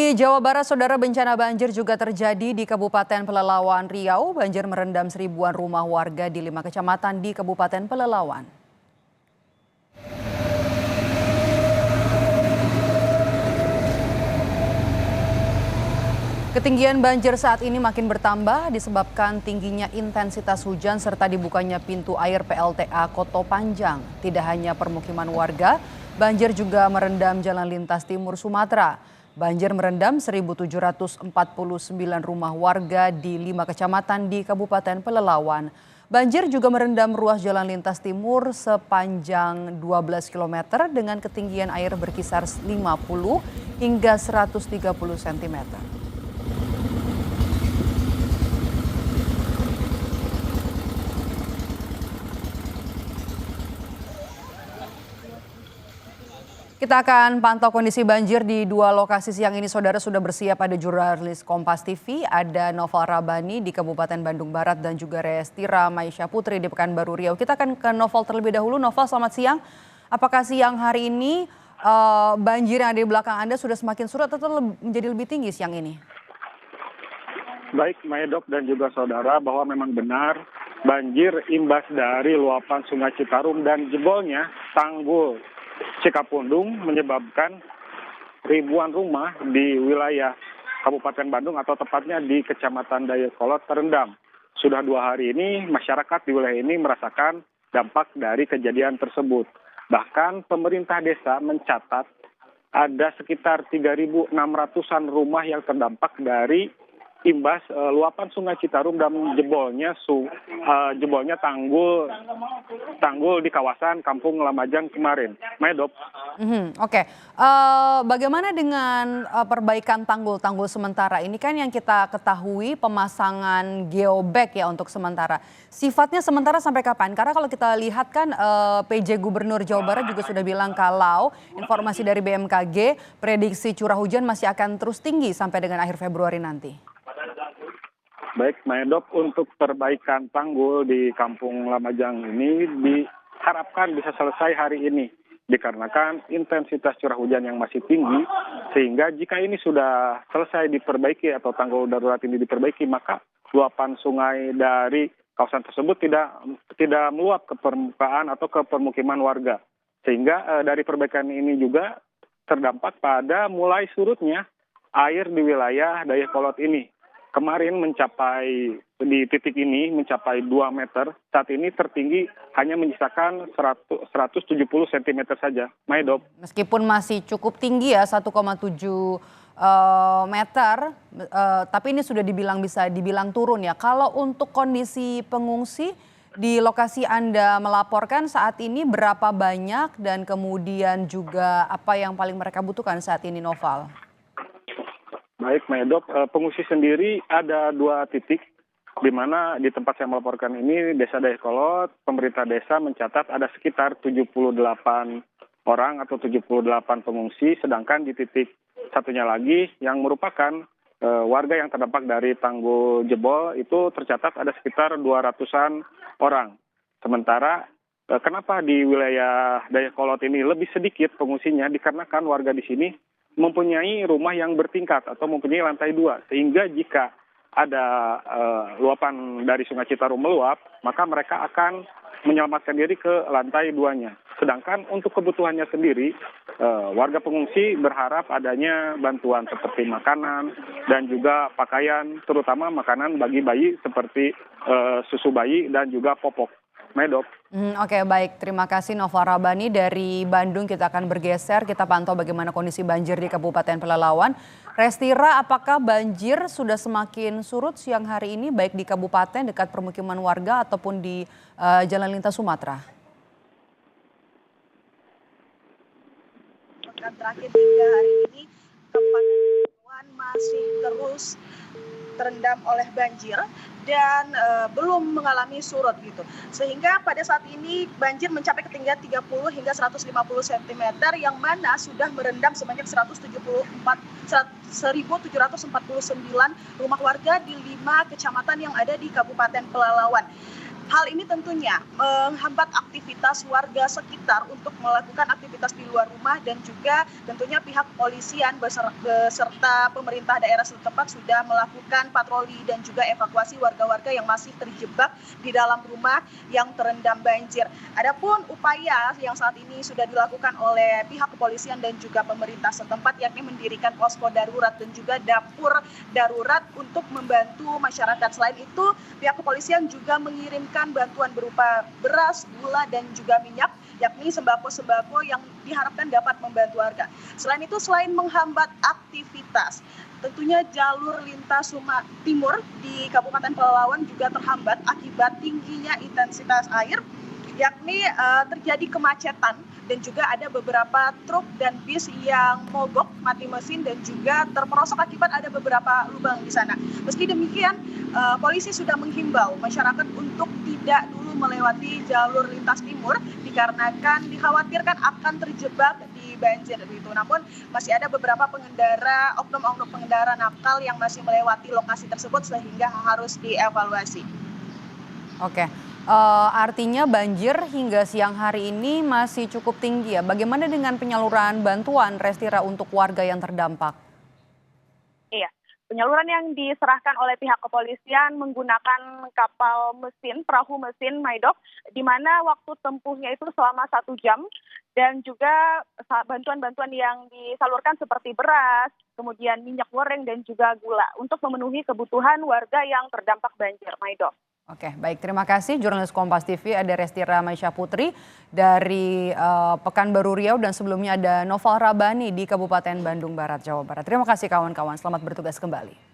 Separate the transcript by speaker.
Speaker 1: Di Jawa Barat, saudara, bencana banjir juga terjadi di Kabupaten Pelalawan, Riau. Banjir merendam seribuan rumah warga di 5 kecamatan di Kabupaten Pelalawan. Ketinggian banjir saat ini makin bertambah disebabkan tingginya intensitas hujan serta dibukanya pintu air PLTA Koto Panjang. Tidak hanya permukiman warga, banjir juga merendam jalan lintas timur Sumatera. Banjir merendam 1.749 rumah warga di 5 kecamatan di Kabupaten Pelalawan. Banjir juga merendam ruas jalan lintas timur sepanjang 12 km dengan ketinggian air berkisar 50 hingga 130 cm. Kita akan pantau kondisi banjir di 2 lokasi siang ini. Saudara, sudah bersiap ada jurnalis Kompas TV, ada Noval Rabani di Kabupaten Bandung Barat dan juga Restira Maisha Putri di Pekanbaru Riau. Kita akan ke Noval terlebih dahulu. Noval, selamat siang. Apakah siang hari ini banjir yang ada di belakang Anda sudah semakin surut atau menjadi lebih tinggi siang ini?
Speaker 2: Baik, Maedok dan juga saudara, bahwa memang benar banjir imbas dari luapan Sungai Citarum dan jebolnya tanggul Cikapundung menyebabkan ribuan rumah di wilayah Kabupaten Bandung atau tepatnya di Kecamatan Dayakolot terendam. Sudah 2 hari ini masyarakat di wilayah ini merasakan dampak dari kejadian tersebut. Bahkan pemerintah desa mencatat ada sekitar 3.600-an rumah yang terdampak dari imbas luapan Sungai Citarum dan jebolnya tanggul di kawasan Kampung Lamajan kemarin. Maedop.
Speaker 1: Oke. Bagaimana dengan perbaikan tanggul sementara? Ini kan yang kita ketahui pemasangan geobag ya untuk sementara. Sifatnya sementara sampai kapan? Karena kalau kita lihat kan PJ Gubernur Jawa Barat juga sudah bilang kalau informasi dari BMKG prediksi curah hujan masih akan terus tinggi sampai dengan akhir Februari nanti.
Speaker 2: Baik, Maedop, untuk perbaikan tanggul di Kampung Lamajang ini diharapkan bisa selesai hari ini. Dikarenakan intensitas curah hujan yang masih tinggi, sehingga jika ini sudah selesai diperbaiki atau tanggul darurat ini diperbaiki, maka luapan sungai dari kawasan tersebut tidak meluap ke permukaan atau ke permukiman warga. Sehingga dari perbaikan ini juga terdampak pada mulai surutnya air di wilayah Dayakolot ini. Kemarin di titik ini mencapai 2 meter, saat ini tertinggi hanya menyisakan 170 cm saja. Maedop.
Speaker 1: Meskipun masih cukup tinggi ya 1,7 meter, tapi ini sudah bisa dibilang turun ya. Kalau untuk kondisi pengungsi di lokasi Anda melaporkan saat ini berapa banyak dan kemudian juga apa yang paling mereka butuhkan saat ini, Noval?
Speaker 2: Baik, Maedok, pengungsi sendiri ada 2 titik, di mana di tempat saya melaporkan ini, Desa Dayakolot, pemerintah desa mencatat ada sekitar 78 orang atau 78 pengungsi, sedangkan di titik satunya lagi yang merupakan warga yang terdampak dari tanggul jebol itu tercatat ada sekitar 200-an orang. Sementara kenapa di wilayah Dayakolot ini lebih sedikit pengungsinya, dikarenakan warga di sini mempunyai rumah yang bertingkat atau mempunyai lantai 2, sehingga jika ada luapan dari Sungai Citarum meluap, maka mereka akan menyelamatkan diri ke lantai 2-nya. Sedangkan untuk kebutuhannya sendiri, warga pengungsi berharap adanya bantuan seperti makanan dan juga pakaian, terutama makanan bagi bayi seperti susu bayi dan juga popok. Medok.
Speaker 1: Oke, baik, terima kasih Noval Rabani dari Bandung. Kita akan bergeser, kita pantau bagaimana kondisi banjir di Kabupaten Pelalawan. Restira, apakah banjir sudah semakin surut siang hari ini baik di kabupaten dekat permukiman warga ataupun di jalan lintas Sumatera?
Speaker 3: Terakhir hingga hari ini Kabupaten Pelalawan masih terus terendam oleh banjir dan belum mengalami surut gitu. Sehingga pada saat ini banjir mencapai ketinggian 30 hingga 150 cm yang mana sudah merendam sebanyak 1.749 rumah warga di 5 kecamatan yang ada di Kabupaten Pelalawan. Hal ini tentunya menghambat aktivitas warga sekitar untuk melakukan aktivitas di luar rumah, dan juga tentunya pihak kepolisian beserta pemerintah daerah setempat sudah melakukan patroli dan juga evakuasi warga-warga yang masih terjebak di dalam rumah yang terendam banjir. Adapun upaya yang saat ini sudah dilakukan oleh pihak kepolisian dan juga pemerintah setempat, yakni mendirikan posko darurat dan juga dapur darurat untuk membantu masyarakat. Selain itu, pihak kepolisian juga mengirimkan bantuan berupa beras, gula, dan juga minyak, yakni sembako-sembako yang diharapkan dapat membantu warga. Selain itu, selain menghambat aktivitas, tentunya jalur lintas timur di Kabupaten Pelalawan juga terhambat akibat tingginya intensitas air, yakni terjadi kemacetan dan juga ada beberapa truk dan bis yang mogok, mati mesin, dan juga terperosok akibat ada beberapa lubang di sana. Meski demikian, polisi sudah menghimbau masyarakat untuk tidak dulu melewati jalur lintas timur dikarenakan dikhawatirkan akan terjebak di banjir begitu. Namun masih ada beberapa pengendara, oknum-oknum pengendara nakal yang masih melewati lokasi tersebut sehingga harus dievaluasi.
Speaker 1: Oke. Artinya banjir hingga siang hari ini masih cukup tinggi ya. Bagaimana dengan penyaluran bantuan, Restira, untuk warga yang terdampak?
Speaker 4: Iya, penyaluran yang diserahkan oleh pihak kepolisian menggunakan kapal mesin, perahu mesin Maidok, di mana waktu tempuhnya itu selama 1 jam, dan juga bantuan-bantuan yang disalurkan seperti beras, kemudian minyak goreng, dan juga gula untuk memenuhi kebutuhan warga yang terdampak banjir, Maidok.
Speaker 1: Oke, baik. Terima kasih jurnalis Kompas TV ada Restira Maisha Putri dari Pekanbaru Riau, dan sebelumnya ada Noval Rabani di Kabupaten Bandung Barat, Jawa Barat. Terima kasih kawan-kawan, selamat bertugas kembali.